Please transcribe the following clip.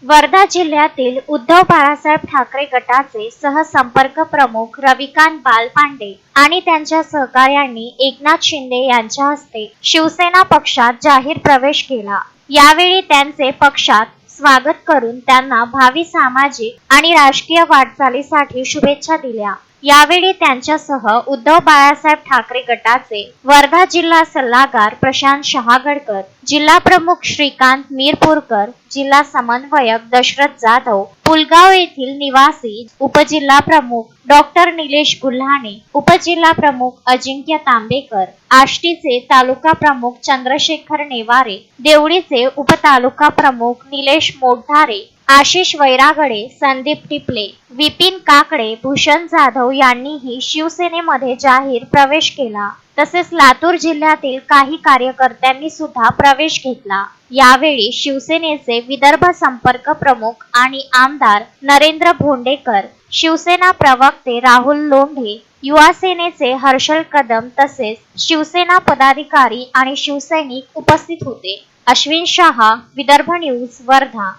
वर्धा जिल्ह्यातील उद्धव बाळासाहेब ठाकरे गटाचे सहसंपर्क प्रमुख रविकांत बालपांडे आणि त्यांच्या सहकार्यांनी एकनाथ शिंदे यांच्या हस्ते शिवसेना पक्षात जाहीर प्रवेश केला। यावेळी त्यांचे पक्षात स्वागत करून त्यांना भावी सामाजिक आणि राजकीय वाटचालीसाठी शुभेच्छा दिल्या। यावेळी त्यांच्यासह उद्धव बाळासाहेब ठाकरे गटाचे वर्धा जिल्हा सल्लागार प्रशांत शहागडकर, जिल्हा प्रमुख श्रीकांत मिरपूरकर, जिल्हा समन्वयक दशरथ जाधव, पुलगाव येथील निवासी उपजिल्हा प्रमुख डॉक्टर निलेश गुल्हाणे, उपजिल्हा प्रमुख अजिंक्य तांबेकर, आष्टीचे तालुका प्रमुख चंद्रशेखर नेवारे, देवळीचे उपतालुका प्रमुख निलेश मोढारे, आशिष वैरागडे, संदीप टिपले, विपिन काकडे, भूषण जाधव यांनीही शिवसेनेमध्ये जाहीर प्रवेश केला। तसेच लातूर जिल्ह्यातील काही कार्यकर्त्यांनी सुद्धा प्रवेश घेतला। यावेळी शिवसेनेचे विदर्भ संपर्क प्रमुख आणि आमदार नरेंद्र भोंडेकर, शिवसेना प्रवक्ते राहुल लोंढे, युवा सेनेचे हर्षल कदम तसेच शिवसेना पदाधिकारी आणि शिवसैनिक उपस्थित होते। अश्विन शहा, विदर्भ न्यूज, वर्धा।